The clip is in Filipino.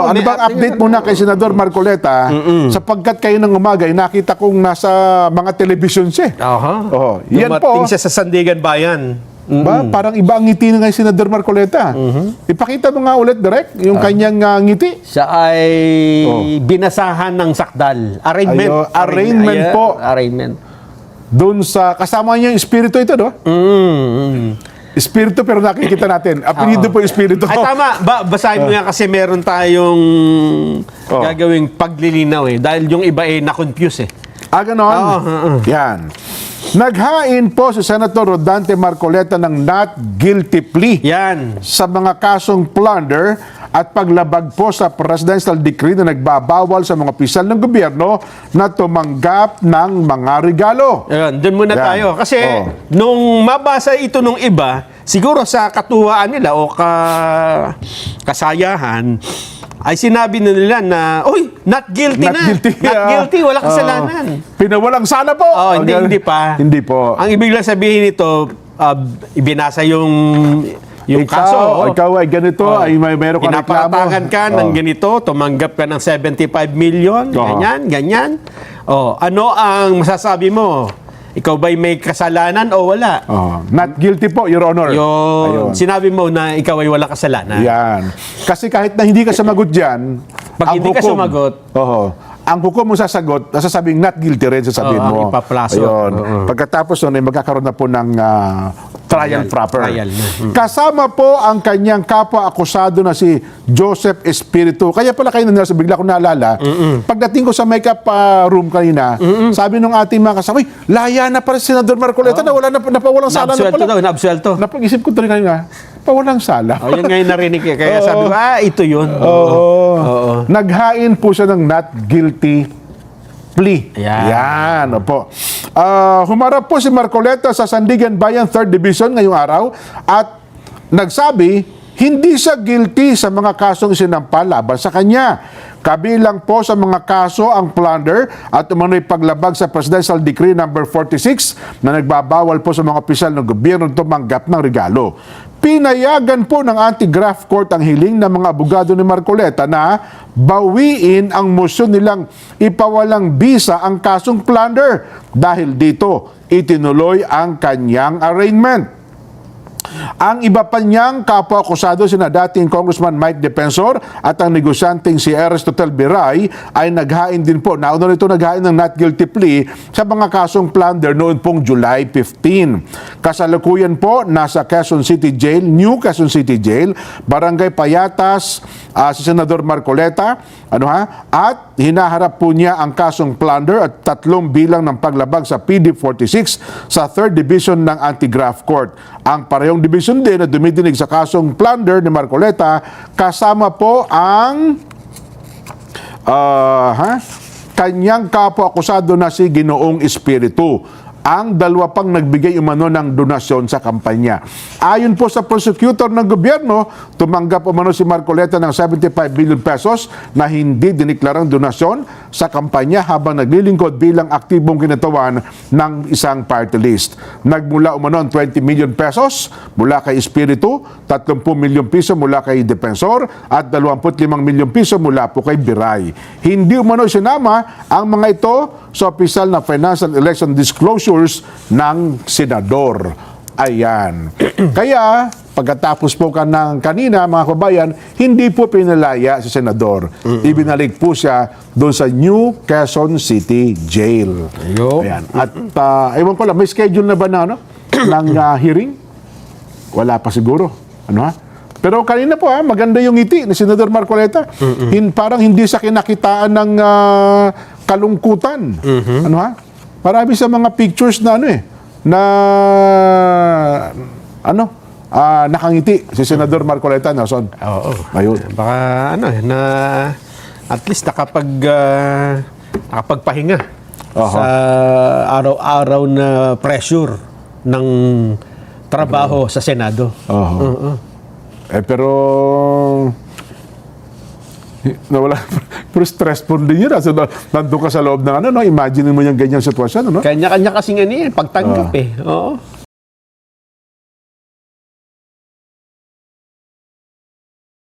ano bang update muna kay Senador Marcoleta? Sapagkat kayo ng umaga, nakita kong nasa mga television siya. Oh, yan po. Dumating siya sa Sandigan Bayan. Ba, parang iba ang ngiti ng Senador Marcoleta. Ipakita mo nga ulit, Direk, yung kanyang ngiti. Siya ay binasahan ng sakdal. Arraignment. Arraignment po. Arraignment. Doon sa, kasama niya yung espiritu ito, no? Espiritu, pero nakikita natin. Apelido po yung espiritu. Ay, tama. Basahin mo nga kasi meron tayong gagawing paglilinaw eh. Dahil yung iba eh na-confuse eh. Ganon? Yan. Naghain po si Senator Rodante Marcoleta ng not guilty plea Yan. sa mga kasong plunder at paglabag po sa presidential decree na nagbabawal sa mga opisyal ng gobyerno na tumanggap ng mga regalo. Ayun, doon muna Yan. tayo. Kasi nung mabasa ito nung iba, siguro sa katuwaan nila o kasayahan, ay sinabi na nila na, uy, not guilty Not na. guilty. Not guilty, wala kasalanan. Pinawalang sala po. Hindi pa. Hindi po. Ang ibig lang sabihin nito, ibinasa yung kaso. Ikaw ay ganito, ay meron kang reklamo. Pinaparatangan ka ng ganito, tumanggap ka ng 75 million, ganyan. Ano ang masasabi mo? Ikaw ba'y may kasalanan o wala? Not guilty po, Your Honor. Ayun. Sinabi mo na ikaw ay wala kasalanan. Yan. Kasi kahit na hindi ka sumagot dyan, Pag hindi ka sumagot, ang hukom mo sasagot, nasasabing not guilty rin sasabihin mo. Ang ipaplaso. Ayun. Pagkatapos nun, ay magkakaroon na po ng trial proper. Trial na. Kasama po ang kanyang kapwa-akusado na si Joseph Espiritu. Kaya pala kayo nasa bigla ko naalala, pagdating ko sa makeup room kanina, sabi nung ating mga kasama, laya na pala si Senador Marcoleta, napawalang sala na pala. Naabsuelto. Napag-isip ko tuloy kanina, pawalang sala. Yan ngayon narinig ko. Kaya sabi ko, ito yun. Naghain po siya ng not guilty plea. Yan, opo. Humarap po si Marcoleta sa Sandigan Bayan 3rd Division ngayong araw at nagsabi, hindi siya guilty sa mga kasong isinampa laban sa kanya. Kabilang po sa mga kaso ang plunder at umano'y paglabag sa Presidential Decree No. 46 na nagbabawal po sa mga opisyal ng gobyerno tumanggap ng regalo. Pinayagan po ng anti-graft court ang hiling ng mga abogado ni Marcoleta na bawiin ang motion nilang ipawalang bisa ang kasong plunder dahil dito itinuloy ang kanyang arraignment. Ang iba pa niyang kapwa-akusado sina dating Congressman Mike Defensor at ang negosyanteng si Aristotel Biray ay naghain din po. Nauna nito naghain ng not guilty plea sa mga kasong plunder noon pong July 15. Kasalukuyan po nasa Quezon City Jail, New Quezon City Jail, Barangay Payatas, si Senador Marcoleta, at hinaharap po niya ang kasong plunder at 3 bilang ng paglabag sa PD46 sa 3rd Division ng Anti-Graft Court. Ang parehong division din na dumidinig sa kasong plunder ni Marcoleta kasama po ang kanyang kapwa-akusado na si Ginoong Espiritu. Ang dalawa pang nagbigay umano ng donasyon sa kampanya. Ayon po sa prosecutor ng gobyerno, tumanggap umano si Marcoleta ng 75 billion pesos na hindi diniklarang donasyon sa kampanya habang naglilingkod bilang aktibong kinatawan ng isang party list. Nagmula umano ang 20 million pesos mula kay Espiritu, 30 million piso mula kay Defensor at 25 million piso mula po kay Biray. Hindi umano sinama ang mga ito sa opisyal na financial election disclosures ng senador. Ayan. Kaya, pagkatapos po kanina, mga kabayan, hindi po pinalaya si senador. Ibinalik po siya doon sa New Quezon City Jail. Ayan. At, ewan ko lang, may schedule na ba na, ng hearing? Wala pa siguro. Pero kanina po, maganda yung ngiti ni Senador Marcoleta. Parang hindi sa kinakitaan ng kalungkutan. Marami sa mga pictures na nakangiti si Senador Marcoleta Nelson. Ayun. Baka at least nakapagpahinga sa araw-araw na pressure ng trabaho sa Senado. Pero nawala, pero stressful din yun. Nandun ka sa loob ng imagine mo yung ganyang sitwasyon, Kanya-kanya kasing pagtanggap